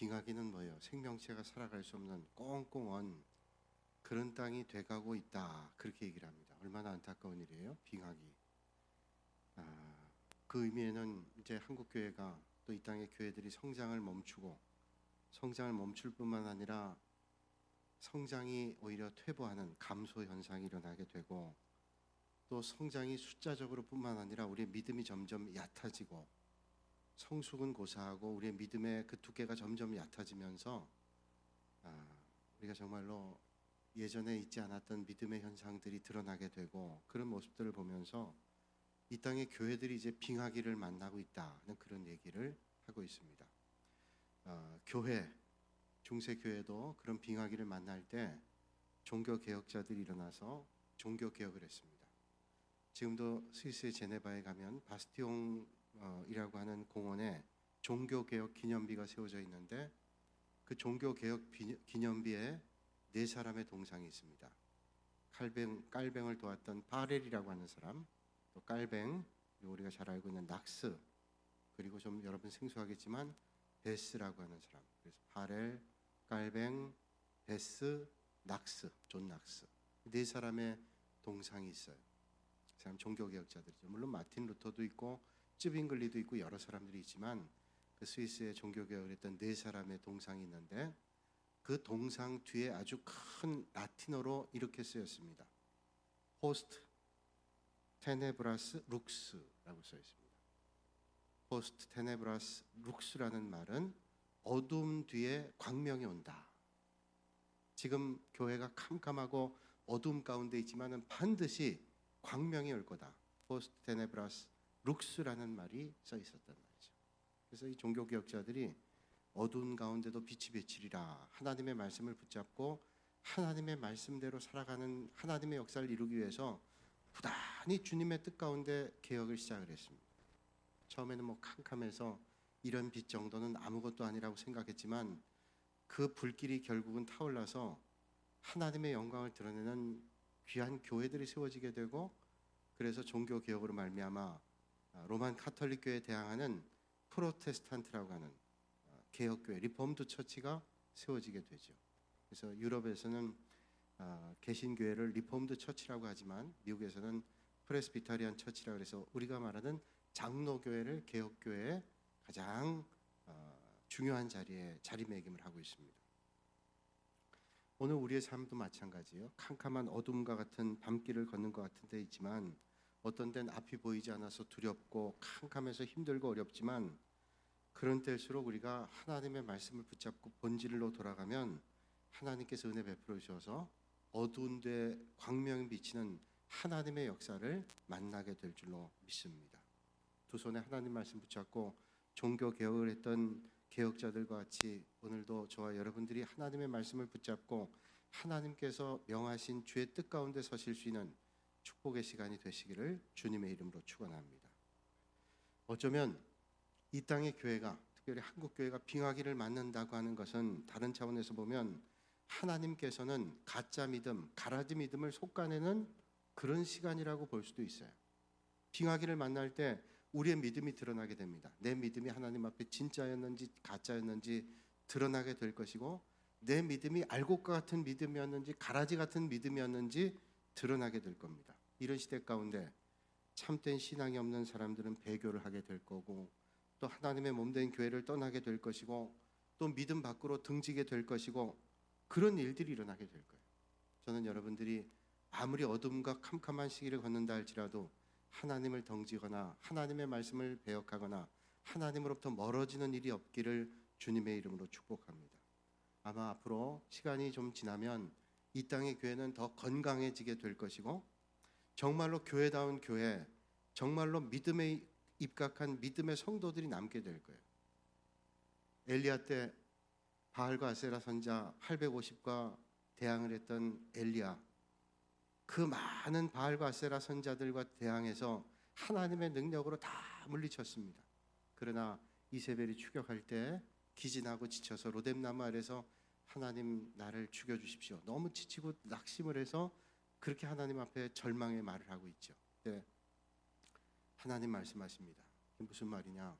빙하기는 뭐예요? 생명체가 살아갈 수 없는 꽁꽁언 그런 땅이 돼가고 있다. 그렇게 얘기를 합니다. 얼마나 안타까운 일이에요? 빙하기. 그 의미에는 이제 한국 교회가 또 이 땅의 교회들이 성장을 멈추고 성장을 멈출 뿐만 아니라 성장이 오히려 퇴보하는 감소 현상이 일어나게 되고 또 성장이 숫자적으로 뿐만 아니라 우리의 믿음이 점점 얕아지고 성숙은 고사하고 우리의 믿음의 그 두께가 점점 얕아지면서 우리가 정말로 예전에 있지 않았던 믿음의 현상들이 드러나게 되고 그런 모습들을 보면서 이 땅의 교회들이 이제 빙하기를 만나고 있다는 그런 얘기를 하고 있습니다. 교회, 중세교회도 그런 빙하기를 만날 때 종교개혁자들이 일어나서 종교개혁을 했습니다. 지금도 스위스의 제네바에 가면 바스티옹이라고 하는 공원에 종교개혁 기념비가 세워져 있는데 그 종교개혁 기념비에 네 사람의 동상이 있습니다. 깔뱅을 도왔던 파렐이라고 하는 사람, 또 깔뱅, 우리가 잘 알고 있는 낙스, 그리고 좀 여러분 생소하겠지만 베스라고 하는 사람. 그래서 파렐, 깔뱅, 베스, 낙스, 존 낙스 네 사람의 동상이 있어요. 그 사람 종교개혁자들이죠. 물론 마틴 루터도 있고 쯔빙글리도 있고 여러 사람들이 있지만 그 스위스의 종교개혁을 했던 네 사람의 동상이 있는데 그 동상 뒤에 아주 큰 라틴어로 이렇게 쓰였습니다. 포스트 테네브라스 룩스라고 써 있습니다. 포스트 테네브라스 룩스라는 말은 어둠 뒤에 광명이 온다. 지금 교회가 캄캄하고 어둠 가운데 있지만은 반드시 광명이 올 거다. 포스트 테네브라스 룩스라는 말이 써 있었단 말이죠. 그래서 이 종교개혁자들이 어두운 가운데도 빛이 비치리라. 하나님의 말씀을 붙잡고 하나님의 말씀대로 살아가는 하나님의 역사를 이루기 위해서 부단히 주님의 뜻 가운데 개혁을 시작을 했습니다. 처음에는 캄캄해서 이런 빛 정도는 아무것도 아니라고 생각했지만 그 불길이 결국은 타올라서 하나님의 영광을 드러내는 귀한 교회들이 세워지게 되고 그래서 종교개혁으로 말미암아 로만 카톨릭 교회에 대항하는 프로테스탄트라고 하는 개혁교회, 리폼드 처치가 세워지게 되죠. 그래서 유럽에서는 개신교회를 리폼드 처치라고 하지만 미국에서는 프레스비타리안 처치라고 해서 우리가 말하는 장로교회를 개혁교회의 가장 중요한 자리에 자리매김을 하고 있습니다. 오늘 우리의 삶도 마찬가지예요. 캄캄한 어둠과 같은 밤길을 걷는 것 같은 데 있지만 어떤 데는 앞이 보이지 않아서 두렵고 캄캄해서 힘들고 어렵지만 그런 때일수록 우리가 하나님의 말씀을 붙잡고 본질로 돌아가면 하나님께서 은혜 베풀어 주셔서 어두운 데 광명이 비치는 하나님의 역사를 만나게 될 줄로 믿습니다. 두 손에 하나님 말씀 붙잡고 종교 개혁을 했던 개혁자들과 같이 오늘도 저와 여러분들이 하나님의 말씀을 붙잡고 하나님께서 명하신 주의 뜻 가운데 서실 수 있는 축복의 시간이 되시기를 주님의 이름으로 축원합니다. 어쩌면 이 땅의 교회가 특별히 한국 교회가 빙하기를 맞는다고 하는 것은 다른 차원에서 보면 하나님께서는 가짜 믿음, 가라지 믿음을 솎아내는 그런 시간이라고 볼 수도 있어요. 빙하기를 만날 때 우리의 믿음이 드러나게 됩니다. 내 믿음이 하나님 앞에 진짜였는지 가짜였는지 드러나게 될 것이고 내 믿음이 알곡과 같은 믿음이었는지 가라지 같은 믿음이었는지 드러나게 될 겁니다. 이런 시대 가운데 참된 신앙이 없는 사람들은 배교를 하게 될 거고 또 하나님의 몸된 교회를 떠나게 될 것이고 또 믿음 밖으로 등지게 될 것이고 그런 일들이 일어나게 될 거예요. 저는 여러분들이 아무리 어둠과 캄캄한 시기를 걷는다 할지라도 하나님을 덩지거나 하나님의 말씀을 배역하거나 하나님으로부터 멀어지는 일이 없기를 주님의 이름으로 축복합니다. 아마 앞으로 시간이 좀 지나면 이 땅의 교회는 더 건강해지게 될 것이고 정말로 교회다운 교회, 정말로 믿음에 입각한 믿음의 성도들이 남게 될 거예요. 엘리야 때 바알과 아세라 선자 850과 대항을 했던 엘리야, 그 많은 바알과 아세라 선자들과 대항해서 하나님의 능력으로 다 물리쳤습니다. 그러나 이세벨이 추격할 때 기진하고 지쳐서 로뎀나무 아래서 하나님 나를 죽여주십시오. 너무 지치고 낙심을 해서 그렇게 하나님 앞에 절망의 말을 하고 있죠. 하나님 말씀하십니다. 무슨 말이냐?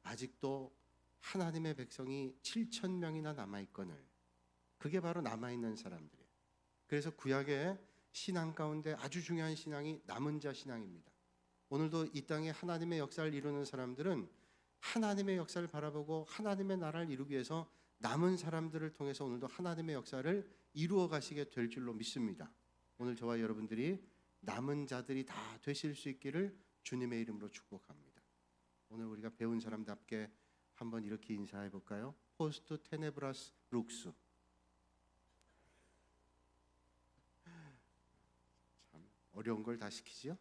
아직도 하나님의 백성이 7천 명이나 남아있거늘, 그게 바로 남아있는 사람들이에요. 그래서 구약의 신앙 가운데 아주 중요한 신앙이 남은 자 신앙입니다. 오늘도 이 땅에 하나님의 역사를 이루는 사람들은 하나님의 역사를 바라보고 하나님의 나라를 이루기 위해서 남은 사람들을 통해서 오늘도 하나님의 역사를 이루어 가시게 될 줄로 믿습니다. 오늘 저와 여러분들이 남은 자들이 다 되실 수 있기를 주님의 이름으로 축복합니다. 오늘 우리가 배운 사람답게 한번 이렇게 인사해 볼까요? 포스트 테네브라스 룩스. 참 어려운 걸 다 시키지요?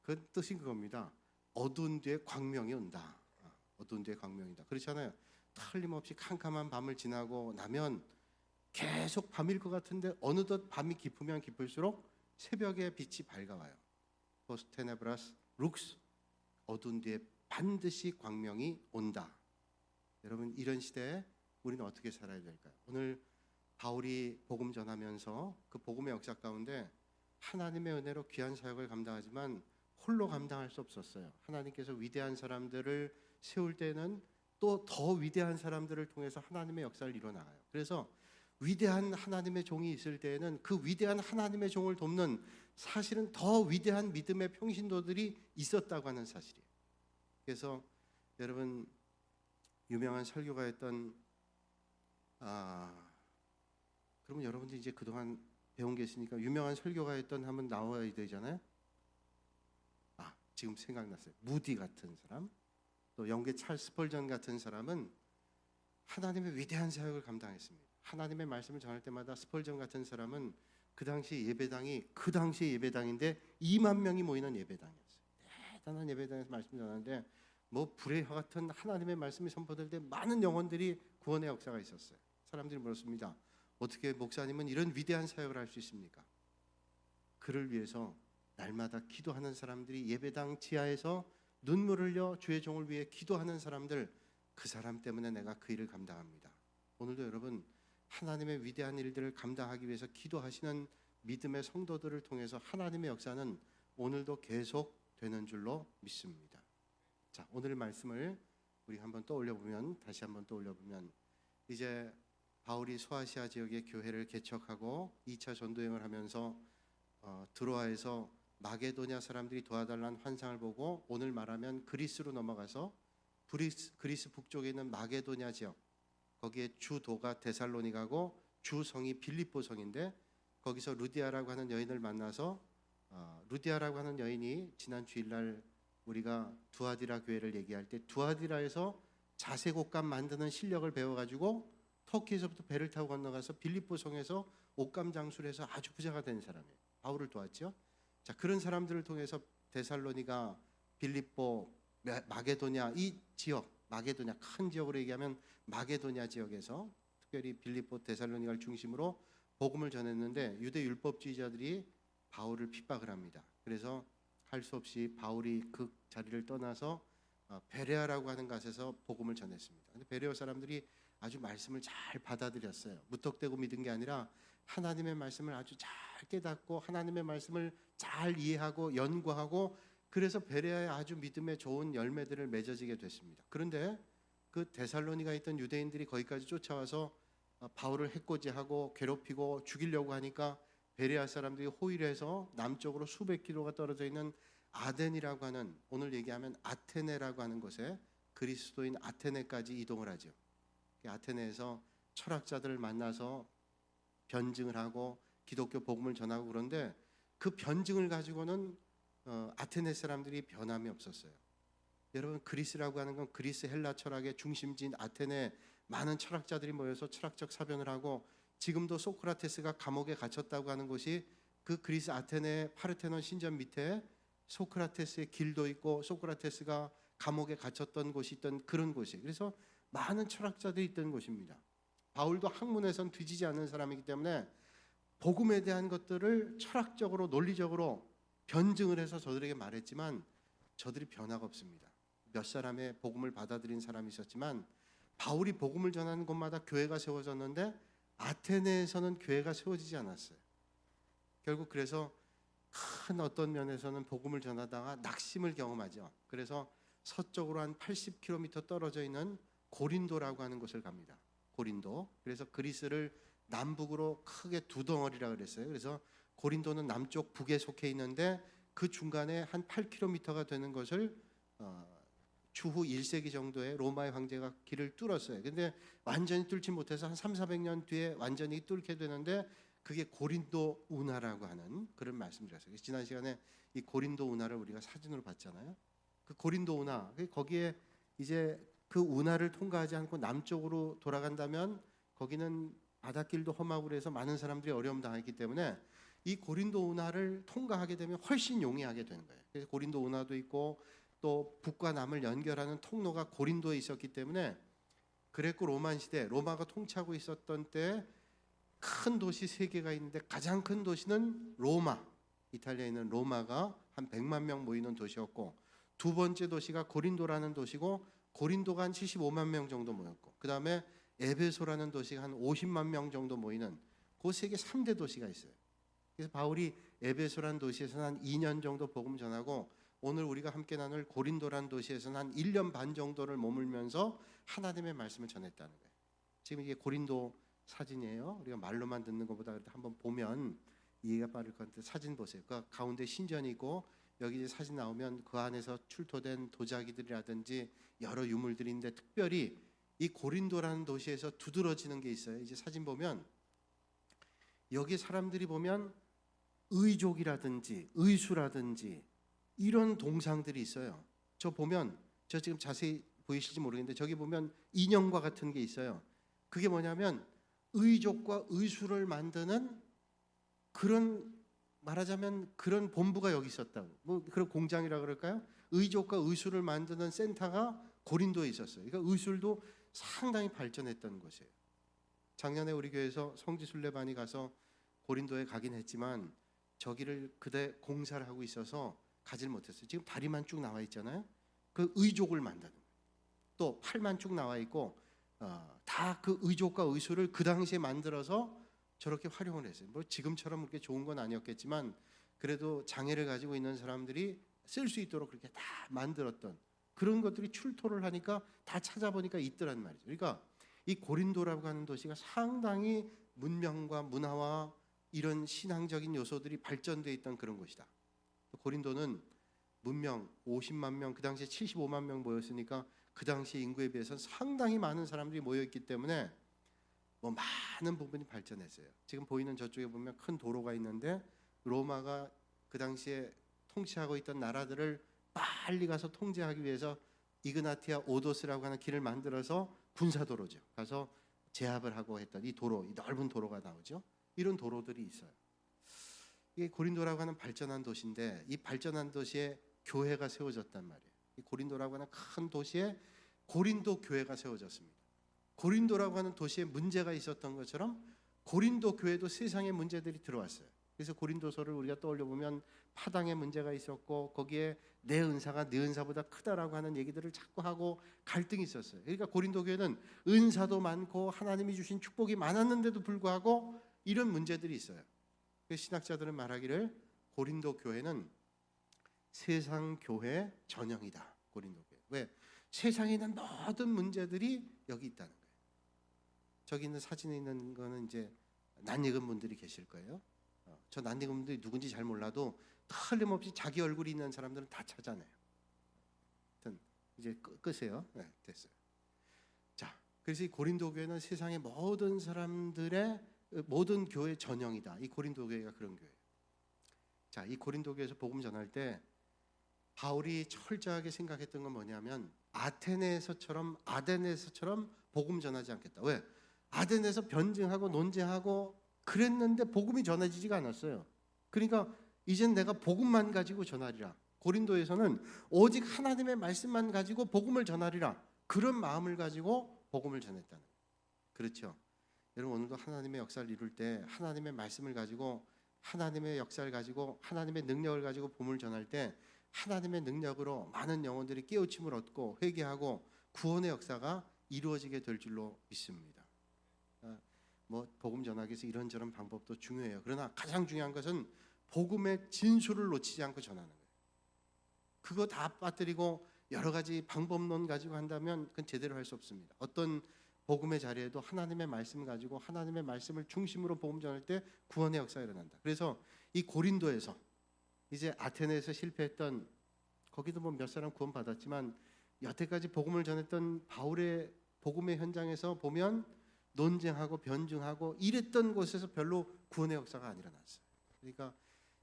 그 뜻인 겁니다. 어두운 뒤에 광명이 온다. 어두운 뒤에 광명이다. 그렇잖아요. 틀림없이 캄캄한 밤을 지나고 나면 계속 밤일 것 같은데 어느덧 밤이 깊으면 깊을수록 새벽의 빛이 밝아와요. 포스트 테네브라스 룩스. 어두운 뒤에 반드시 광명이 온다. 여러분, 이런 시대에 우리는 어떻게 살아야 될까요? 오늘 바울이 복음 전하면서 그 복음의 역사 가운데 하나님의 은혜로 귀한 사역을 감당하지만 홀로 감당할 수 없었어요. 하나님께서 위대한 사람들을 세울 때는 또 더 위대한 사람들을 통해서 하나님의 역사를 이뤄나가요. 그래서 위대한 하나님의 종이 있을 때에는 그 위대한 하나님의 종을 돕는 사실은 더 위대한 믿음의 평신도들이 있었다고 하는 사실이에요. 그래서 여러분, 유명한 설교가였던 그러면 여러분들이 이제 그동안 배운 게 있으니까 유명한 설교가였던 한번 나와야 되잖아요. 지금 생각났어요. 무디 같은 사람, 또 영계 찰스 스펄전 같은 사람은 하나님의 위대한 사역을 감당했습니다. 하나님의 말씀을 전할 때마다 스펄전 같은 사람은 그 당시 예배당이 그 당시 예배당인데 2만 명이 모이는 예배당이었어요. 대단한 예배당에서 말씀 전하는데 뭐 불의 화 같은 하나님의 말씀이 선포될 때 많은 영혼들이 구원의 역사가 있었어요. 사람들이 물었습니다. 어떻게 목사님은 이런 위대한 사역을 할 수 있습니까? 그를 위해서 날마다 기도하는 사람들이 예배당 지하에서 눈물 흘려 주의 종을 위해 기도하는 사람들, 그 사람 때문에 내가 그 일을 감당합니다. 오늘도 여러분, 하나님의 위대한 일들을 감당하기 위해서 기도하시는 믿음의 성도들을 통해서 하나님의 역사는 오늘도 계속 되는 줄로 믿습니다. 자, 오늘 말씀을 우리 한번 떠올려보면, 다시 한번 떠올려보면, 이제 바울이 소아시아 지역의 교회를 개척하고 2차 전도여행을 하면서 드로아에서 마게도냐 사람들이 도와달라는 환상을 보고 오늘 말하면 그리스로 넘어가서 그리스 북쪽에 있는 마게도냐 지역, 거기에 주도가 데살로니가고 주성이 빌립보 성인데, 거기서 루디아라고 하는 여인을 만나서 루디아라고 하는 여인이 지난 주일날 우리가 두아디라 교회를 얘기할 때 두아디라에서 자색 옷감 만드는 실력을 배워가지고 터키에서부터 배를 타고 건너가서 빌립보 성에서 옷감 장수를 해서 아주 부자가 된 사람이에요. 바울을 도왔죠. 자, 그런 사람들을 통해서 데살로니가, 빌립보, 마게도냐, 이 지역, 마게도냐 큰 지역으로 얘기하면 마게도냐 지역에서 특별히 빌립보, 데살로니가를 중심으로 복음을 전했는데 유대 율법주의자들이 바울을 핍박을 합니다. 그래서 할 수 없이 바울이 그 자리를 떠나서 베레아라고 하는 곳에서 복음을 전했습니다. 근데 베레아 사람들이 아주 말씀을 잘 받아들였어요. 무턱대고 믿은 게 아니라 하나님의 말씀을 아주 잘 깨닫고 하나님의 말씀을 잘 이해하고 연구하고, 그래서 베레아에 아주 믿음의 좋은 열매들을 맺어지게 됐습니다. 그런데 그 데살로니가 있던 유대인들이 거기까지 쫓아와서 바울을 해코지하고 괴롭히고 죽이려고 하니까 베레아 사람들이 호의를 해서 남쪽으로 수백 킬로가 떨어져 있는 아덴이라고 하는, 오늘 얘기하면 아테네라고 하는 곳에, 그리스도인 아테네까지 이동을 하죠. 아테네에서 철학자들을 만나서 변증을 하고 기독교 복음을 전하고, 그런데 그 변증을 가지고는 아테네 사람들이 변함이 없었어요. 여러분, 그리스라고 하는 건 그리스 헬라 철학의 중심지인 아테네, 많은 철학자들이 모여서 철학적 사변을 하고, 지금도 소크라테스가 감옥에 갇혔다고 하는 곳이 그 그리스 아테네 파르테논 신전 밑에 소크라테스의 길도 있고 소크라테스가 감옥에 갇혔던 곳이 있던 그런 곳이에요. 그래서 많은 철학자들이 있던 곳입니다. 바울도 학문에선 뒤지지 않는 사람이기 때문에 복음에 대한 것들을 철학적으로 논리적으로 변증을 해서 저들에게 말했지만 저들이 변화가 없습니다. 몇 사람의 복음을 받아들인 사람이 있었지만 바울이 복음을 전하는 곳마다 교회가 세워졌는데 아테네에서는 교회가 세워지지 않았어요. 결국 그래서 큰 어떤 면에서는 복음을 전하다가 낙심을 경험하죠. 그래서 서쪽으로 한 80km 떨어져 있는 고린도라고 하는 곳을 갑니다. 고린도. 그래서 그리스를 남북으로 크게 두 덩어리라 그랬어요. 그래서 고린도는 남쪽 북에 속해 있는데 그 중간에 한 8km가 되는 것을 추후 1세기 정도에 로마의 황제가 길을 뚫었어요. 근데 완전히 뚫지 못해서 한 300~400년 뒤에 완전히 뚫게 되는데 그게 고린도 운하라고 하는 그런 말씀드렸어요. 지난 시간에 이 고린도 운하를 우리가 사진으로 봤잖아요. 그 고린도 운하, 거기에 이제 그 운하를 통과하지 않고 남쪽으로 돌아간다면 거기는 바닷길도 험하고 그래서 많은 사람들이 어려움 당했기 때문에 이 고린도 운하를 통과하게 되면 훨씬 용이하게 되는 거예요. 그래서 고린도 운하도 있고 또 북과 남을 연결하는 통로가 고린도에 있었기 때문에 그레코 로만 시대, 로마가 통치하고 있었던 때 큰 도시 세 개가 있는데 가장 큰 도시는 로마, 이탈리아에 있는 로마가 한 100만 명 모이는 도시였고, 두 번째 도시가 고린도라는 도시고 고린도가 한 75만 명 정도 모였고, 그 다음에 에베소라는 도시가 한 50만 명 정도 모이는 그 세계 3대 도시가 있어요. 그래서 바울이 에베소라는 도시에서는 한 2년 정도 복음 전하고, 오늘 우리가 함께 나눌 고린도라는 도시에서는 한 1년 반 정도를 머물면서 하나님의 말씀을 전했다는 거예요. 지금 이게 고린도 사진이에요. 우리가 말로만 듣는 것보다 한번 보면 이해가 빠를 것 같은데 사진 보세요. 그 가운데 신전이 있고 여기 이제 사진 나오면 그 안에서 출토된 도자기들이라든지 여러 유물들인데, 특별히 이 고린도라는 도시에서 두드러지는 게 있어요. 이제 사진 보면 여기 사람들이 보면 의족이라든지 의수라든지 이런 동상들이 있어요. 저 보면, 저 지금 자세히 보이실지 모르겠는데 저기 보면 인형과 같은 게 있어요. 그게 뭐냐면 의족과 의수를 만드는 그런, 말하자면 그런 본부가 여기 있었다고, 뭐 그런 공장이라 그럴까요? 의족과 의수를 만드는 센터가 고린도에 있었어요. 그러니까 의술도 상당히 발전했던 곳이에요. 작년에 우리 교회에서 성지순례반이 가서 고린도에 가긴 했지만 저기를 그대 공사를 하고 있어서 가질 못했어요. 지금 다리만 쭉 나와 있잖아요. 그 의족을 만드는, 또 팔만 쭉 나와 있고 다 그 의족과 의수를 그 당시에 만들어서 저렇게 활용을 했어요. 뭐 지금처럼 그렇게 좋은 건 아니었겠지만 그래도 장애를 가지고 있는 사람들이 쓸 수 있도록 그렇게 다 만들었던 그런 것들이 출토를 하니까 다 찾아보니까 있더란 말이죠. 그러니까 이 고린도라고 하는 도시가 상당히 문명과 문화와 이런 신앙적인 요소들이 발전되어 있던 그런 곳이다. 고린도는 문명 50만 명, 그 당시에 75만 명 모였으니까 그 당시 인구에 비해서 상당히 많은 사람들이 모여있기 때문에 뭐 많은 부분이 발전했어요. 지금 보이는 저쪽에 보면 큰 도로가 있는데 로마가 그 당시에 통치하고 있던 나라들을 빨리 가서 통제하기 위해서 이그나티아 오도스라고 하는 길을 만들어서 군사도로죠. 가서 제압을 하고 했던 이 도로, 이 넓은 도로가 나오죠. 이런 도로들이 있어요. 이게 고린도라고 하는 발전한 도시인데 이 발전한 도시에 교회가 세워졌단 말이에요. 이 고린도라고 하는 큰 도시에 고린도 교회가 세워졌습니다. 고린도라고 하는 도시에 문제가 있었던 것처럼 고린도 교회도 세상의 문제들이 들어왔어요. 그래서 고린도서를 우리가 떠올려 보면 파당의 문제가 있었고 거기에 내 은사가 네 은사보다 크다라고 하는 얘기들을 자꾸 하고 갈등이 있었어요. 그러니까 고린도 교회는 은사도 많고 하나님이 주신 축복이 많았는데도 불구하고 이런 문제들이 있어요. 신학자들은 말하기를 고린도 교회는 세상 교회 전형이다. 고린도 교회. 왜? 세상에 있는 모든 문제들이 여기 있다는 거예요. 저기 있는 사진에 있는 거는 이제 낯익은 분들이 계실 거예요. 저 낯익은 분들이 누군지 잘 몰라도 틀림없이 자기 얼굴이 있는 사람들은 다 찾아내요. 하여튼 이제 끄세요. 네, 됐어요. 자, 그래서 이 고린도 교회는 세상의 모든 사람들의 모든 교회 전형이다. 이 고린도 교회가 그런 교회예요. 자, 이 고린도 교회에서 복음 전할 때 바울이 철저하게 생각했던 건 뭐냐면 아테네에서처럼 아덴에서처럼 복음 전하지 않겠다. 왜? 아덴에서 변증하고 논쟁하고 그랬는데 복음이 전해지지가 않았어요. 그러니까 이젠 내가 복음만 가지고 전하리라. 고린도에서는 오직 하나님의 말씀만 가지고 복음을 전하리라. 그런 마음을 가지고 복음을 전했다는 거예요. 그렇죠? 여러분 오늘도 하나님의 역사를 이룰 때 하나님의 말씀을 가지고 하나님의 역사를 가지고 하나님의 능력을 가지고 복음을 전할 때 하나님의 능력으로 많은 영혼들이 깨우침을 얻고 회개하고 구원의 역사가 이루어지게 될 줄로 믿습니다. 뭐 복음 전하기 위해서 이런저런 방법도 중요해요. 그러나 가장 중요한 것은 복음의 진수를 놓치지 않고 전하는 거예요. 그거 다 빠뜨리고 여러 가지 방법론 가지고 한다면 그건 제대로 할 수 없습니다. 어떤 복음의 자리에도 하나님의 말씀 가지고 하나님의 말씀을 중심으로 복음 전할 때 구원의 역사가 일어난다. 그래서 이 고린도에서 이제 아테네에서 실패했던, 거기도 뭐 몇 사람 구원 받았지만 여태까지 복음을 전했던 바울의 복음의 현장에서 보면 논쟁하고 변증하고 이랬던 곳에서 별로 구원의 역사가 안 일어났어요. 그러니까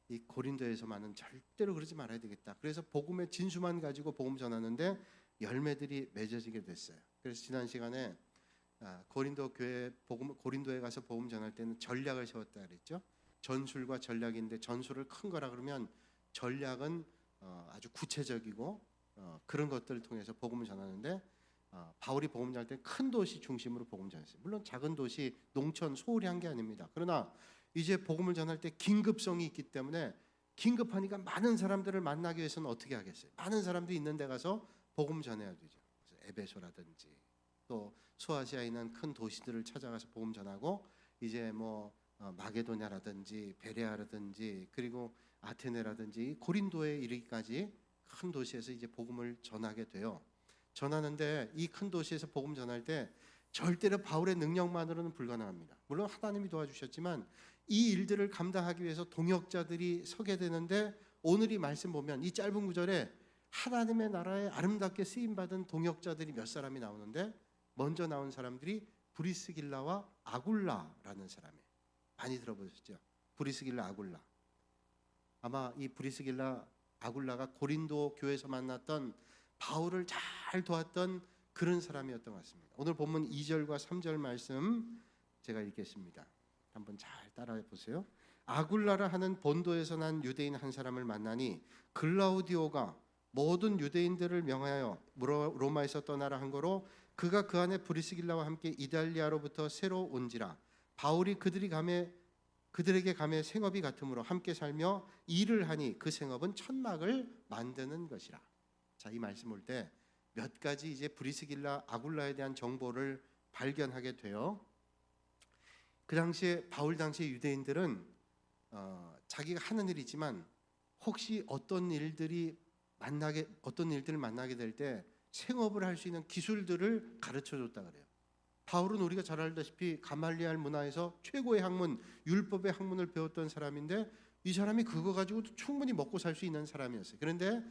이 고린도에서만은 절대로 그러지 말아야 되겠다. 그래서 복음의 진수만 가지고 복음 전하는데 열매들이 맺어지게 됐어요. 그래서 지난 시간에 고린도 교회 고린도에 가서 복음 전할 때는 전략을 세웠다 그랬죠. 전술과 전략인데 전술을 큰 거라 그러면 전략은 아주 구체적이고 그런 것들을 통해서 복음을 전하는데 바울이 복음 전할 때 큰 도시 중심으로 복음 전했어요. 물론 작은 도시, 농촌, 소홀히 한 게 아닙니다. 그러나 이제 복음을 전할 때 긴급성이 있기 때문에 긴급하니까 많은 사람들을 만나기 위해서는 어떻게 하겠어요? 많은 사람들이 있는 데 가서 복음 전해야 되죠. 그래서 에베소라든지 또 소아시아에 있는 큰 도시들을 찾아가서 복음 전하고 이제 뭐 마게도냐라든지 베레아라든지 그리고 아테네라든지 고린도에 이르기까지 큰 도시에서 이제 복음을 전하게 돼요. 전하는데 이 큰 도시에서 복음 전할 때 절대로 바울의 능력만으로는 불가능합니다. 물론 하나님이 도와주셨지만 이 일들을 감당하기 위해서 동역자들이 서게 되는데 오늘 이 말씀 보면 이 짧은 구절에 하나님의 나라에 아름답게 쓰임받은 동역자들이 몇 사람이 나오는데 먼저 나온 사람들이 브리스길라와 아굴라라는 사람이에요. 많이 들어보셨죠? 브리스길라, 아굴라. 아마 이 브리스길라, 아굴라가 고린도 교회에서 만났던 바울을 잘 도왔던 그런 사람이었던 것 같습니다. 오늘 본문 2절과 3절 말씀 제가 읽겠습니다. 한번 잘 따라해 보세요. 아굴라라 하는 본도에서 난 유대인 한 사람을 만나니 글라우디오가 모든 유대인들을 명하여 로마에서 떠나라 한 거로 그가 그 안에 브리스길라와 함께 이달리아로부터 새로 온지라. 바울이 그들에게 감해 생업이 같으므로 함께 살며 일을 하니 그 생업은 천막을 만드는 것이라. 자, 이 말씀 볼 때 몇 가지 이제 브리스길라, 아굴라에 대한 정보를 발견하게 돼요. 그 당시에 바울 당시의 유대인들은 자기가 하는 일이지만 혹시 어떤 일들을 만나게 될 때 생업을 할 수 있는 기술들을 가르쳐 줬다 그래요. 바울은 우리가 잘 알다시피 가말리알 문화에서 최고의 학문, 율법의 학문을 배웠던 사람인데 이 사람이 그거 가지고도 충분히 먹고 살 수 있는 사람이었어요. 그런데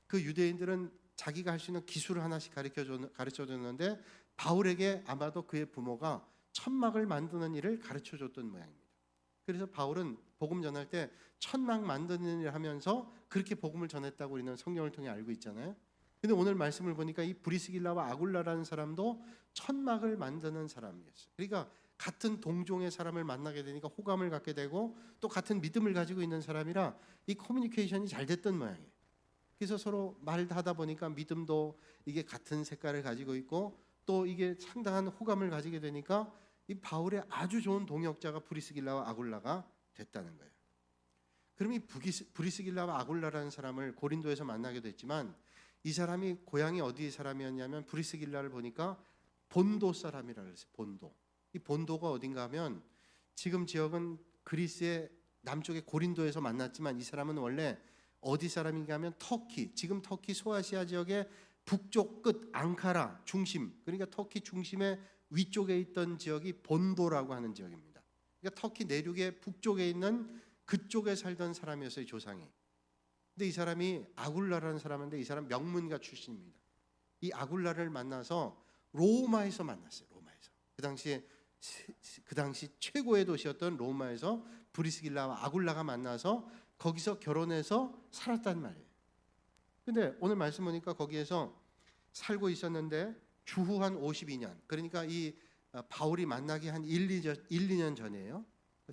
그 유대인들은 자기가 할 수 있는 기술을 하나씩 가르쳐 줬는데 바울에게 아마도 그의 부모가 천막을 만드는 일을 가르쳐 줬던 모양입니다. 그래서 바울은 복음 전할 때 천막 만드는 일을 하면서 그렇게 복음을 전했다고 우리는 성경을 통해 알고 있잖아요. 근데 오늘 말씀을 보니까 이 브리스길라와 아굴라라는 사람도 천막을 만드는 사람이었어요. 그러니까 같은 동종의 사람을 만나게 되니까 호감을 갖게 되고 또 같은 믿음을 가지고 있는 사람이라 이 커뮤니케이션이 잘 됐던 모양이에요. 그래서 서로 말하다 보니까 믿음도 이게 같은 색깔을 가지고 있고 또 이게 상당한 호감을 가지게 되니까 이 바울의 아주 좋은 동역자가 브리스길라와 아굴라가 됐다는 거예요. 그럼 이 브리스길라와 아굴라라는 사람을 고린도에서 만나게 됐지만 이 사람이 고향이 어디 사람이었냐면 브리스길라를 보니까 본도 사람이라고 그랬어요. 본도. 이 본도가 어딘가 하면 지금 지역은 그리스의 남쪽의 고린도에서 만났지만 이 사람은 원래 어디 사람인가 하면 터키, 지금 터키 소아시아 지역의 북쪽 끝 앙카라 중심, 그러니까 터키 중심의 위쪽에 있던 지역이 본도라고 하는 지역입니다. 그러니까 터키 내륙의 북쪽에 있는 그쪽에 살던 사람이었어요, 조상이. 근데 이 사람이 아굴라라는 사람인데 이 사람 명문가 출신입니다. 이 아굴라를 만나서 로마에서 만났어요. 로마에서. 그 당시 최고의 도시였던 로마에서 브리스길라와 아굴라가 만나서 거기서 결혼해서 살았단 말이에요. 근데 오늘 말씀 보니까 거기에서 살고 있었는데 주후 한 52년, 그러니까 이 바울이 만나기 한 2년 전이에요.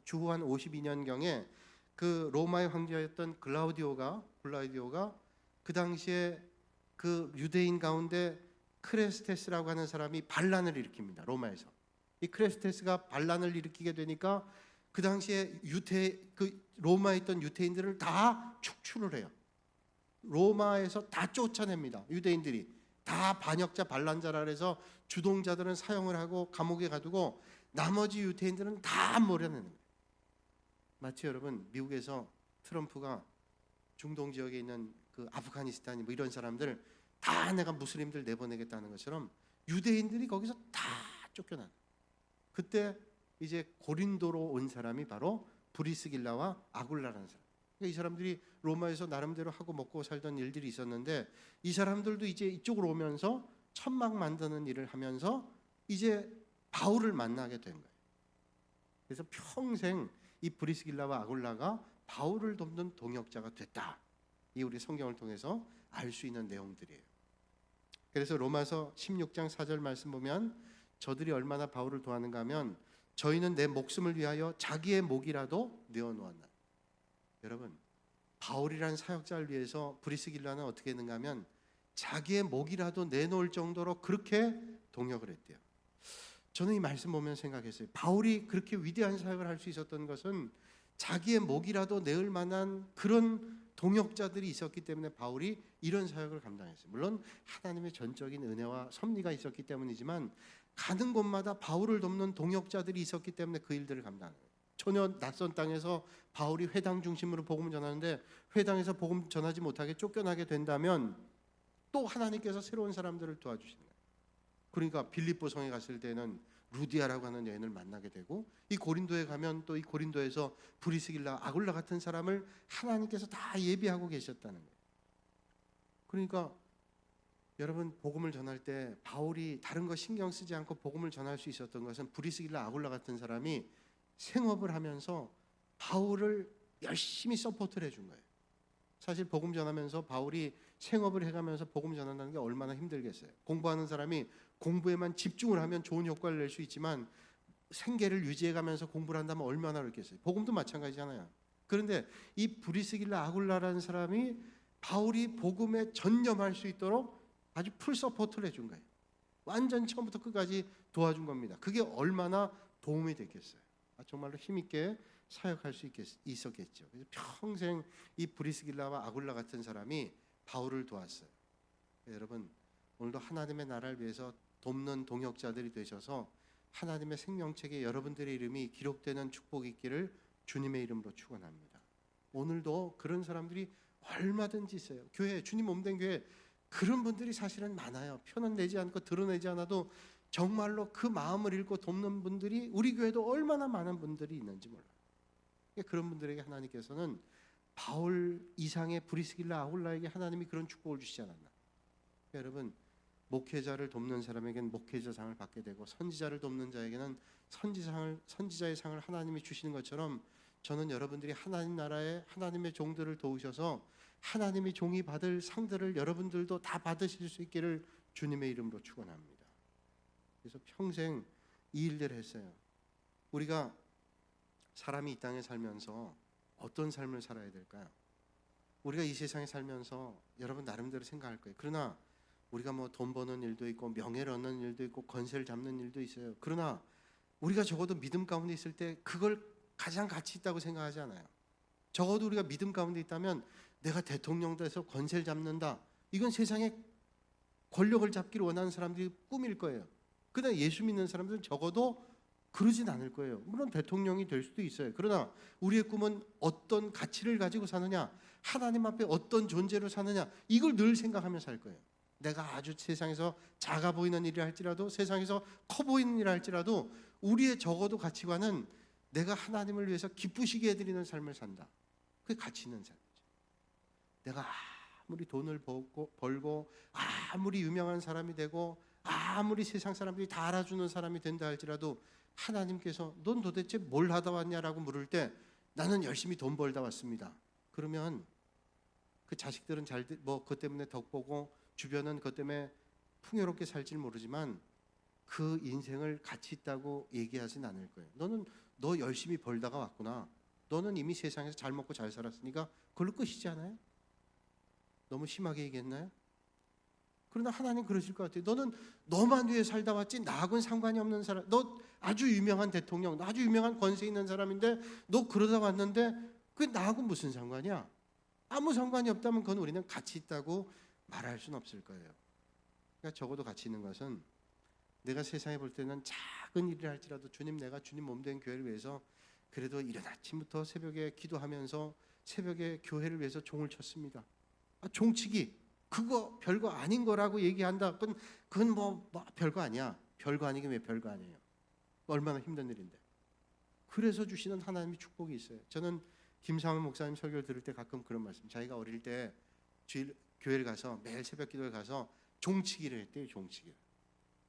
주후 한 52년경에 그 로마의 황제였던 글라우디오가 그 당시에 그 유대인 가운데 크레스테스라고 하는 사람이 반란을 일으킵니다. 로마에서. 이 크레스테스가 반란을 일으키게 되니까 그 당시에 로마에 있던 유대인들을 다 축출을 해요. 로마에서 다 쫓아냅니다. 유대인들이 다 반역자 반란자라 그래서 주동자들은 사형을 하고 감옥에 가두고 나머지 유대인들은 다 몰아내는 거예요. 마치 여러분 미국에서 트럼프가 중동 지역에 있는 그 아프가니스탄 뭐 이런 사람들 다 내가 무슬림들 내보내겠다는 것처럼 유대인들이 거기서 다 쫓겨난. 그때 이제 고린도로 온 사람이 바로 브리스길라와 아굴라라는 사람. 그러니까 이 사람들이 로마에서 나름대로 하고 먹고 살던 일들이 있었는데 이 사람들도 이제 이쪽으로 오면서 천막 만드는 일을 하면서 이제 바울을 만나게 된 거예요. 그래서 평생 이 브리스길라와 아굴라가 바울을 돕는 동역자가 됐다. 이 우리 성경을 통해서 알 수 있는 내용들이에요. 그래서 로마서 16장 4절 말씀 보면 저들이 얼마나 바울을 도왔는가 하면 저희는 내 목숨을 위하여 자기의 목이라도 내어놓았나. 여러분, 바울이라는 사역자를 위해서 브리스길라는 어떻게 했는가 하면 자기의 목이라도 내놓을 정도로 그렇게 동역을 했대요. 저는 이 말씀 보면서 생각했어요. 바울이 그렇게 위대한 사역을 할 수 있었던 것은 자기의 목이라도 내을 만한 그런 동역자들이 있었기 때문에 바울이 이런 사역을 감당했어요. 물론 하나님의 전적인 은혜와 섭리가 있었기 때문이지만 가는 곳마다 바울을 돕는 동역자들이 있었기 때문에 그 일들을 감당해요. 전혀 낯선 땅에서 바울이 회당 중심으로 복음을 전하는데 회당에서 복음 전하지 못하게 쫓겨나게 된다면 또 하나님께서 새로운 사람들을 도와주시는 거예요. 그러니까 빌립보 성에 갔을 때는 루디아라고 하는 여인을 만나게 되고 이 고린도에 가면 또 이 고린도에서 브리스길라, 아굴라 같은 사람을 하나님께서 다 예비하고 계셨다는 거예요. 그러니까 여러분 복음을 전할 때 바울이 다른 거 신경 쓰지 않고 복음을 전할 수 있었던 것은 브리스길라, 아굴라 같은 사람이 생업을 하면서 바울을 열심히 서포트를 해준 거예요. 사실 복음 전하면서 바울이 생업을 해가면서 복음 전한다는 게 얼마나 힘들겠어요. 공부하는 사람이 공부에만 집중을 하면 좋은 효과를 낼 수 있지만 생계를 유지해가면서 공부를 한다면 얼마나 어렵겠어요. 복음도 마찬가지잖아요. 그런데 이 브리스길라 아굴라라는 사람이 바울이 복음에 전념할 수 있도록 아주 풀 서포트를 해준 거예요. 완전 처음부터 끝까지 도와준 겁니다. 그게 얼마나 도움이 됐겠어요. 정말로 힘있게 사역할 수 있었겠죠. 그래서 평생 이 브리스길라와 아굴라 같은 사람이 바울을 도왔어요. 여러분 오늘도 하나님의 나라를 위해서 돕는 동역자들이 되셔서 하나님의 생명책에 여러분들의 이름이 기록되는 축복이 있기를 주님의 이름으로 축원합니다. 오늘도 그런 사람들이 얼마든지 있어요. 교회, 주님 몸된 교회 그런 분들이 사실은 많아요. 표는 내지 않고 드러내지 않아도 정말로 그 마음을 읽고 돕는 분들이 우리 교회도 얼마나 많은 분들이 있는지 몰라요. 그런 분들에게 하나님께서는 바울 이상의 브리스길라 아굴라에게 하나님이 그런 축복을 주시지 않았나. 여러분 목회자를 돕는 사람에게는 목회자상을 받게 되고 선지자를 돕는 자에게는 선지자의 상을 하나님이 주시는 것처럼 저는 여러분들이 하나님 나라에 하나님의 종들을 도우셔서 하나님이 종이 받을 상들을 여러분들도 다 받으실 수 있기를 주님의 이름으로 축원합니다. 그래서 평생 이 일들을 했어요. 우리가 사람이 이 땅에 살면서 어떤 삶을 살아야 될까요? 우리가 이 세상에 살면서 여러분 나름대로 생각할 거예요. 그러나 우리가 뭐 돈 버는 일도 있고 명예를 얻는 일도 있고 권세를 잡는 일도 있어요. 그러나 우리가 적어도 믿음 가운데 있을 때 그걸 가장 가치 있다고 생각하지 않아요. 적어도 우리가 믿음 가운데 있다면 내가 대통령 돼서 권세를 잡는다. 이건 세상에 권력을 잡기를 원하는 사람들이 꿈일 거예요. 그러나 예수 믿는 사람들은 적어도 그러진 않을 거예요. 물론 대통령이 될 수도 있어요. 그러나 우리의 꿈은 어떤 가치를 가지고 사느냐, 하나님 앞에 어떤 존재로 사느냐, 이걸 늘 생각하며 살 거예요. 내가 아주 세상에서 작아 보이는 일을 할지라도 세상에서 커 보이는 일을 할지라도 우리의 적어도 가치관은 내가 하나님을 위해서 기쁘시게 해드리는 삶을 산다. 그게 가치 있는 삶이죠. 내가 아무리 돈을 벌고 아무리 유명한 사람이 되고 아무리 세상 사람들이 다 알아주는 사람이 된다 할지라도 하나님께서 넌 도대체 뭘 하다 왔냐라고 물을 때 나는 열심히 돈 벌다 왔습니다. 그러면 그 자식들은 그것 때문에 덕보고 주변은 그것 때문에 풍요롭게 살지를 모르지만 그 인생을 가치 있다고 얘기하진 않을 거예요. 너 열심히 벌다가 왔구나. 너는 이미 세상에서 잘 먹고 잘 살았으니까 그걸로 끝이지 않아요? 너무 심하게 얘기했나요? 그러나 하나님 그러실 것 같아요. 너는 너만 위해 살다 왔지 나하고는 상관이 없는 사람. 너 아주 유명한 대통령, 아주 유명한 권세 있는 사람인데 너 그러다 왔는데 그게 나하고 무슨 상관이야? 아무 상관이 없다면 그건 우리는 가치 있다고 말할 수는 없을 거예요. 그러니까 적어도 가치 있는 것은 내가 세상에 볼 때는 작은 일을 할지라도 내가 주님 몸된 교회를 위해서 그래도 이른 아침부터 새벽에 기도하면서 새벽에 교회를 위해서 종을 쳤습니다. 종치기 그거 별거 아닌 거라고 얘기한다. 그건 뭐 별거 아니야. 별거 아니긴 왜 별거 아니에요. 얼마나 힘든 일인데. 그래서 주시는 하나님의 축복이 있어요. 저는 김상훈 목사님 설교를 들을 때 가끔 그런 말씀. 자기가 어릴 때 교회를 가서 매일 새벽 기도를 가서 종치기를 했대요. 종치기.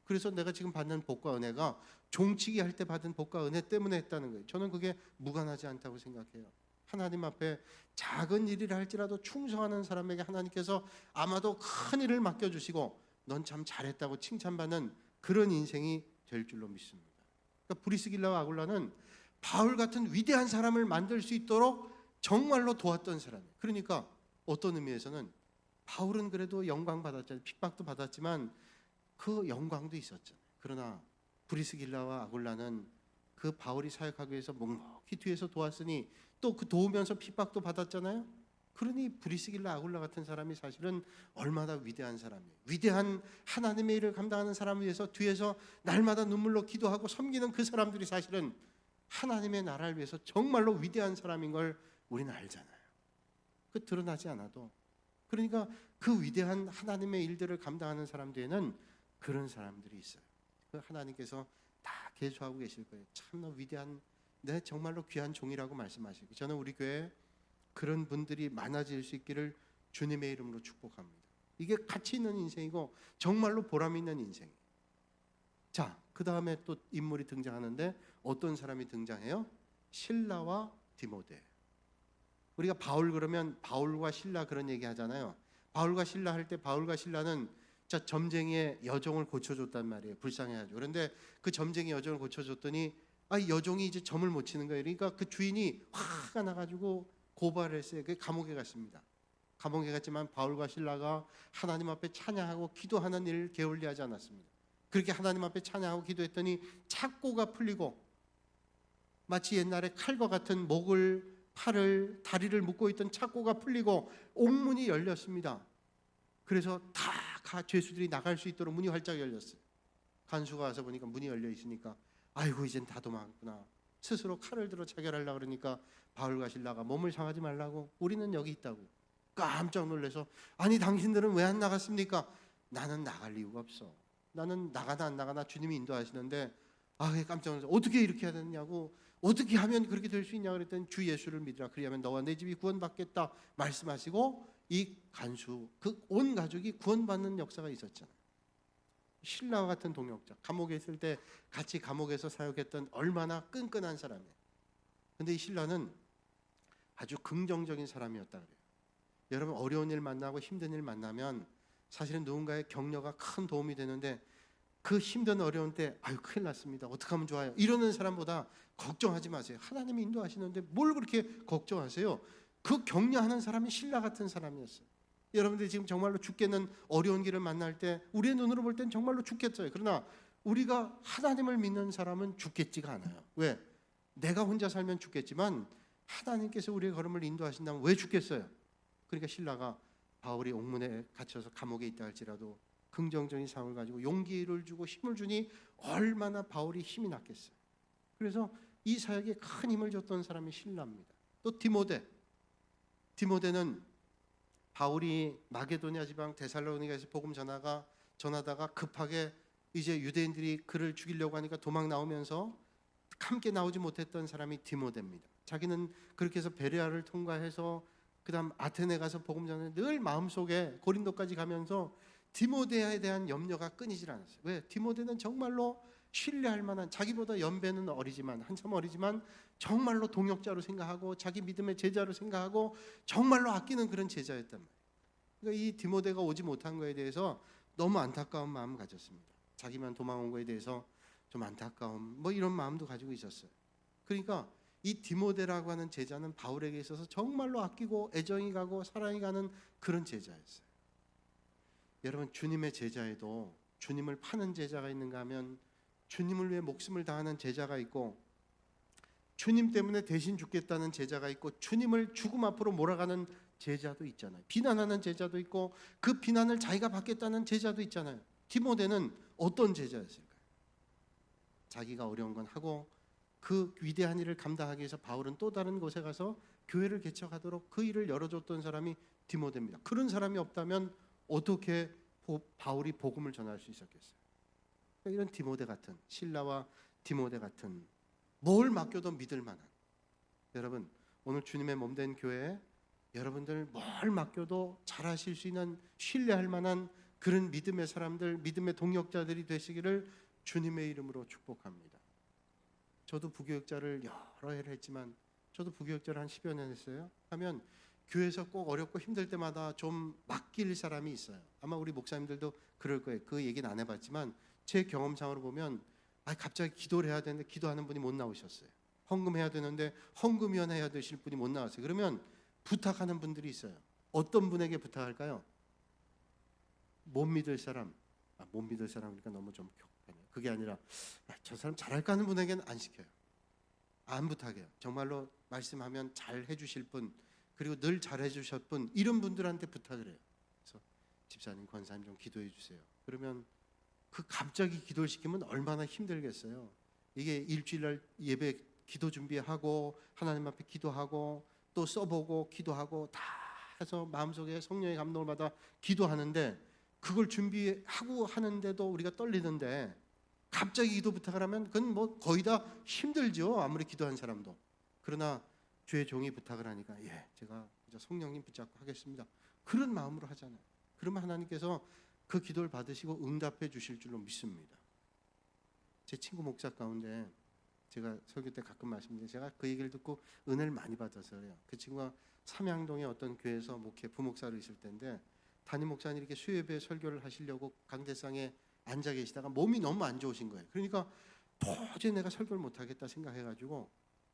그래서 내가 지금 받는 복과 은혜가 종치기 할 때 받은 복과 은혜 때문에 했다는 거예요. 저는 그게 무관하지 않다고 생각해요. 하나님 앞에 작은 일이라 할지라도 충성하는 사람에게 하나님께서 아마도 큰 일을 맡겨주시고 넌 참 잘했다고 칭찬받는 그런 인생이 될 줄로 믿습니다. 그러니까 브리스길라와 아굴라는 바울 같은 위대한 사람을 만들 수 있도록 정말로 도왔던 사람이에요. 그러니까 어떤 의미에서는 바울은 그래도 영광 받았잖아요. 핍박도 받았지만 그 영광도 있었잖아요. 그러나 브리스길라와 아굴라는 그 바울이 사역하기 위해서 묵묵히 뒤에서 도왔으니 또 그 도우면서 핍박도 받았잖아요. 그러니 브리스길라 아굴라 같은 사람이 사실은 얼마나 위대한 사람이에요. 위대한 하나님의 일을 감당하는 사람을 위해서 뒤에서 날마다 눈물로 기도하고 섬기는 그 사람들이 사실은 하나님의 나라를 위해서 정말로 위대한 사람인 걸 우리는 알잖아요. 그 드러나지 않아도. 그러니까 그 위대한 하나님의 일들을 감당하는 사람 뒤에는 그런 사람들이 있어요. 그 하나님께서 다 계수하고 계실 거예요. 참나 위대한, 내 정말로 귀한 종이라고 말씀하시고, 저는 우리 교회에 그런 분들이 많아질 수 있기를 주님의 이름으로 축복합니다. 이게 가치 있는 인생이고 정말로 보람 있는 인생이에요. 자, 그 다음에 또 인물이 등장하는데 어떤 사람이 등장해요? 실라와 디모데. 우리가 바울 그러면 바울과 실라 그런 얘기 하잖아요. 바울과 실라 할 때 바울과 실라는 점쟁이의 여종을 고쳐줬단 말이에요. 불쌍해가지고. 그런데 그 점쟁이 여종을 고쳐줬더니 여종이 이제 점을 못 치는 거예요. 그러니까 그 주인이 화가 나가지고 고발을 했어요. 그 감옥에 갔습니다. 감옥에 갔지만 바울과 실라가 하나님 앞에 찬양하고 기도하는 일을 게을리하지 않았습니다. 그렇게 하나님 앞에 찬양하고 기도했더니 착고가 풀리고 마치 옛날에 칼과 같은 목을, 팔을, 다리를 묶고 있던 착고가 풀리고 옥문이 열렸습니다. 그래서 다 죄수들이 나갈 수 있도록 문이 활짝 열렸어요. 간수가 와서 보니까 문이 열려 있으니까 아이고 이젠 다 도망갔구나. 스스로 칼을 들어 자결하려고 그러니까 바울과 실라가 몸을 상하지 말라고, 우리는 여기 있다고. 깜짝 놀라서 아니 당신들은 왜 안 나갔습니까? 나는 나갈 이유가 없어. 나는 나가나 안 나가나 주님이 인도하시는데 깜짝 놀라서 어떻게 이렇게 해야 되느냐고, 어떻게 하면 그렇게 될 수 있냐 그랬더니 주 예수를 믿으라. 그리하면 너와 내 집이 구원받겠다 말씀하시고 이 간수, 그 온 가족이 구원받는 역사가 있었잖아요. 신라와 같은 동역자, 감옥에 있을 때 같이 감옥에서 사역했던 얼마나 끈끈한 사람이에요. 근데 이 신라는 아주 긍정적인 사람이었다 그래요. 여러분 어려운 일 만나고 힘든 일 만나면 사실은 누군가의 격려가 큰 도움이 되는데 그 힘든 어려운 때 큰일 났습니다. 어떻게 하면 좋아요? 이러는 사람보다 걱정하지 마세요. 하나님이 인도하시는데 뭘 그렇게 걱정하세요? 그 격려하는 사람이 신라 같은 사람이었어요. 여러분들이 지금 정말로 죽겠는 어려운 길을 만날 때 우리의 눈으로 볼 땐 정말로 죽겠어요. 그러나 우리가 하나님을 믿는 사람은 죽겠지가 않아요. 왜? 내가 혼자 살면 죽겠지만 하나님께서 우리의 걸음을 인도하신다면 왜 죽겠어요? 그러니까 신라가 바울이 옥문에 갇혀서 감옥에 있다 할지라도 긍정적인 상황을 가지고 용기를 주고 힘을 주니 얼마나 바울이 힘이 났겠어요. 그래서 이 사역에 큰 힘을 줬던 사람이 신라입니다. 또 디모데는 바울이 마게도냐 지방 데살로니가에서 복음 전하다가 급하게 이제 유대인들이 그를 죽이려고 하니까 도망 나오면서 함께 나오지 못했던 사람이 디모데입니다. 자기는 그렇게 해서 베레아를 통과해서 그다음 아테네 가서 복음 전하는 늘 마음속에 고린도까지 가면서 디모데에 대한 염려가 끊이질 않았어요. 왜? 디모데는 정말로 신뢰할 만한, 자기보다 연배는 어리지만 한참 어리지만 정말로 동역자로 생각하고 자기 믿음의 제자로 생각하고 정말로 아끼는 그런 제자였단 말이에요. 그러니까 이 디모데가 오지 못한 거에 대해서 너무 안타까운 마음을 가졌습니다. 자기만 도망온 거에 대해서 좀 안타까움 이런 마음도 가지고 있었어요. 그러니까 이 디모데라고 하는 제자는 바울에게 있어서 정말로 아끼고 애정이 가고 사랑이 가는 그런 제자였어요. 여러분 주님의 제자에도 주님을 파는 제자가 있는가 하면 주님을 위해 목숨을 다하는 제자가 있고 주님 때문에 대신 죽겠다는 제자가 있고 주님을 죽음 앞으로 몰아가는 제자도 있잖아요. 비난하는 제자도 있고 그 비난을 자기가 받겠다는 제자도 있잖아요. 디모데는 어떤 제자였을까요? 자기가 어려운 건 하고 그 위대한 일을 감당하기 위해서 바울은 또 다른 곳에 가서 교회를 개척하도록 그 일을 열어줬던 사람이 디모데입니다. 그런 사람이 없다면 어떻게 바울이 복음을 전할 수 있었겠어요? 그러니까 이런 디모데 같은, 실라와 디모데 같은, 뭘 맡겨도 믿을 만한, 여러분 오늘 주님의 몸된 교회에 여러분들 뭘 맡겨도 잘하실 수 있는, 신뢰할 만한 그런 믿음의 사람들, 믿음의 동역자들이 되시기를 주님의 이름으로 축복합니다. 저도 부교육자를 여러 해를 했지만, 저도 부교육자를 한 10여 년 했어요. 하면 교회에서 꼭 어렵고 힘들 때마다 좀 맡길 사람이 있어요. 아마 우리 목사님들도 그럴 거예요. 그 얘기는 안 해봤지만 제 경험상으로 보면 갑자기 기도를 해야 되는데 기도하는 분이 못 나오셨어요. 헌금해야 되는데 헌금위원회 해야 되실 분이 못 나왔어요. 그러면 부탁하는 분들이 있어요. 어떤 분에게 부탁할까요? 못 믿을 사람. 못 믿을 사람이니까 너무 좀 격하네요. 그게 아니라 저 사람 잘할까 하는 분에게는 안 시켜요. 안 부탁해요. 정말로 말씀하면 잘 해주실 분, 그리고 늘 잘 해주셨 분, 이런 분들한테 부탁을 해요. 그래서 집사님, 권사님 좀 기도해 주세요. 그러면 그 갑자기 기도를 시키면 얼마나 힘들겠어요. 이게 일주일날 예배 기도 준비하고 하나님 앞에 기도하고 또 써보고 기도하고 다 해서 마음속에 성령의 감동을 받아 기도하는데, 그걸 준비하고 하는데도 우리가 떨리는데 갑자기 기도 부탁을 하면 그건 뭐 거의 다 힘들죠. 아무리 기도한 사람도. 그러나 주의 종이 부탁을 하니까 제가 성령님 붙잡고 하겠습니다. 그런 마음으로 하잖아요. 그러면 하나님께서 그 기도를 받으시고 응답해 주실 줄로 믿습니다. 제 친구 목사 가운데 제가 설교 때 가끔 말씀드리는데, 제가 그 얘기를 듣고 은혜를 많이 받아서 그래요. 그 친구가 삼양동의 어떤 교회에서 부목사로 있을 때인데, 담임 목사님이 이렇게 수요예배 설교를 하시려고 강대상에 앉아 계시다가 몸이 너무 안 좋으신 거예요. 그러니까 도저히 내가 설교를 못하겠다 생각해가지고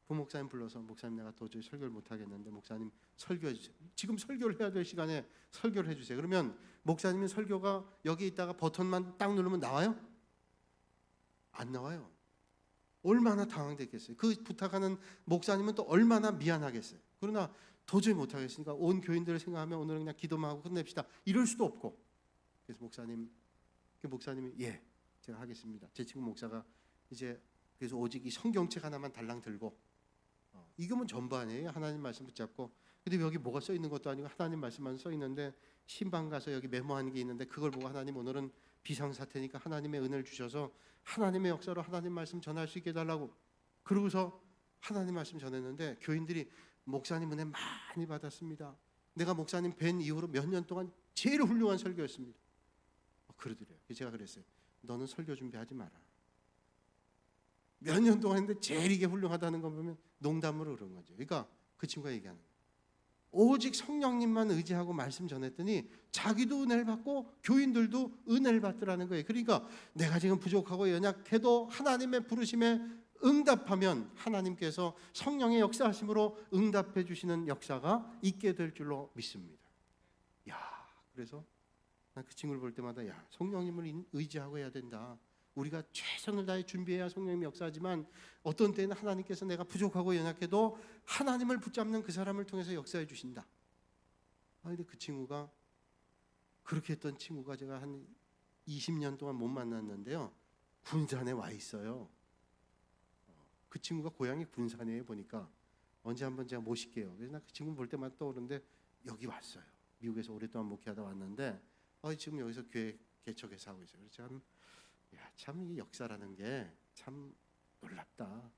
부목사님 불러서, 목사님 내가 도저히 설교를 못하겠는데 목사님 설교해 주세요. 지금 설교를 해야 될 시간에 설교를 해주세요. 그러면 목사님이 설교가 여기 있다가 버튼만 딱 누르면 나와요? 안 나와요. 얼마나 당황됐겠어요. 그 부탁하는 목사님은 또 얼마나 미안하겠어요. 그러나 도저히 못하겠으니까 온 교인들을 생각하면 오늘은 그냥 기도만 하고 끝냅시다, 이럴 수도 없고, 그래서 목사님이 제가 하겠습니다. 제 친구 목사가 이제 그래서 오직 이 성경책 하나만 달랑 들고, 이거면 전부 아니에요. 하나님 말씀 붙잡고. 근데 여기 뭐가 써 있는 것도 아니고 하나님 말씀만 써 있는데, 신방 가서 여기 메모한 게 있는데 그걸 보고 하나님 오늘은 비상사태니까 하나님의 은혜를 주셔서 하나님의 역사로 하나님 말씀 전할 수 있게 해달라고. 그러고서 하나님 말씀 전했는데 교인들이 목사님 은혜 많이 받았습니다. 내가 목사님 뵌 이후로 몇 년 동안 제일 훌륭한 설교였습니다. 그러더래요. 제가 그랬어요. 너는 설교 준비하지 마라. 몇 년 동안 했는데 제일 이게 훌륭하다는 거 보면 농담으로 그런 거죠. 그러니까 그 친구가 얘기하는 거예요. 오직 성령님만 의지하고 말씀 전했더니 자기도 은혜를 받고 교인들도 은혜를 받더라는 거예요. 그러니까 내가 지금 부족하고 연약해도 하나님의 부르심에 응답하면 하나님께서 성령의 역사하심으로 응답해 주시는 역사가 있게 될 줄로 믿습니다. 그래서 난 그 친구를 볼 때마다 성령님을 의지하고 해야 된다. 우리가 최선을 다해 준비해야 성령님이 역사하지만 어떤 때는 하나님께서 내가 부족하고 연약해도 하나님을 붙잡는 그 사람을 통해서 역사해 주신다. 근데 그 친구가, 그렇게 했던 친구가 제가 한 20년 동안 못 만났는데요, 군산에 와 있어요. 그 친구가 고향이 군산이에요. 보니까 언제 한번 제가 모실게요. 그래서 나 그 친구 볼 때마다 떠오르는데 여기 왔어요. 미국에서 오랫동안 목회하다 왔는데 지금 여기서 교회 개척해서 하고 있어요. 그래서 참 이 역사라는 게 참 놀랍다.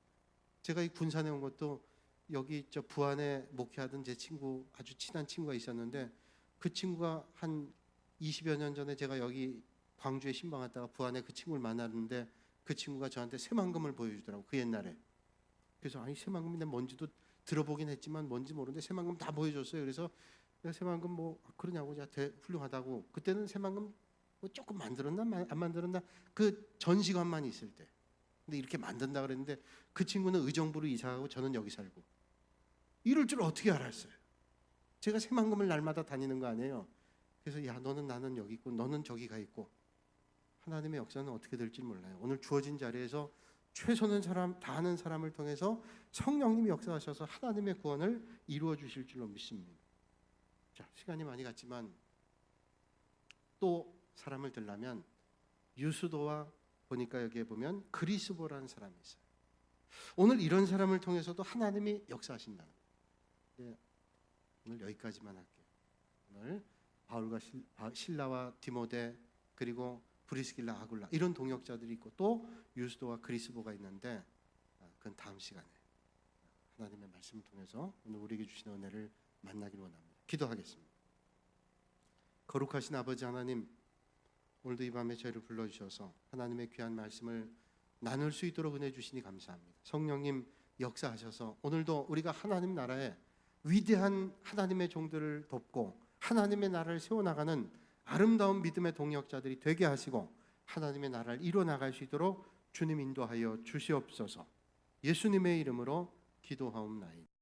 제가 이 군산에 온 것도 여기 부안에 목회하던 제 친구, 아주 친한 친구가 있었는데, 그 친구가 한 20여 년 전에 제가 여기 광주에 신방 왔다가 부안에 그 친구를 만났는데, 그 친구가 저한테 새만금을 보여주더라고. 그 옛날에. 그래서 새만금이 뭔지도 들어보긴 했지만 뭔지 모르는데 새만금 다 보여줬어요. 그래서 내가 새만금 그러냐고, 훌륭하다고. 그때는 새만금 조금 만들었나 안 만들었나, 그 전시관만 있을 때. 근데 이렇게 만든다 그랬는데 그 친구는 의정부로 이사가고 저는 여기 살고. 이럴 줄 어떻게 알았어요? 제가 새만금을 날마다 다니는 거 아니에요. 그래서 너는 나는 여기 있고 너는 저기 가 있고, 하나님의 역사는 어떻게 될지 몰라요. 오늘 주어진 자리에서 최선을 다하는 사람을 통해서 성령님이 역사하셔서 하나님의 구원을 이루어 주실 줄로 믿습니다. 시간이 많이 갔지만 또 사람을 들라면 유수도와 보니까 여기에 보면 그리스보라는 사람이 있어요. 오늘 이런 사람을 통해서도 하나님이 역사하신다는 거예요. 오늘 여기까지만 할게요. 오늘 바울과 실라와 디모데 그리고 브리스길라 아굴라 이런 동역자들이 있고 또 유스도와 그리스도가 있는데 그건 다음 시간에 하나님의 말씀을 통해서 오늘 우리에게 주신 은혜를 만나기를 원합니다. 기도하겠습니다. 거룩하신 아버지 하나님, 오늘도 이 밤에 저희를 불러주셔서 하나님의 귀한 말씀을 나눌 수 있도록 은혜 주시니 감사합니다. 성령님 역사하셔서 오늘도 우리가 하나님 나라에 위대한 하나님의 종들을 돕고 하나님의 나라를 세워나가는 아름다운 믿음의 동역자들이 되게 하시고 하나님의 나라를 이뤄나갈 수 있도록 주님 인도하여 주시옵소서. 예수님의 이름으로 기도하옵나이다.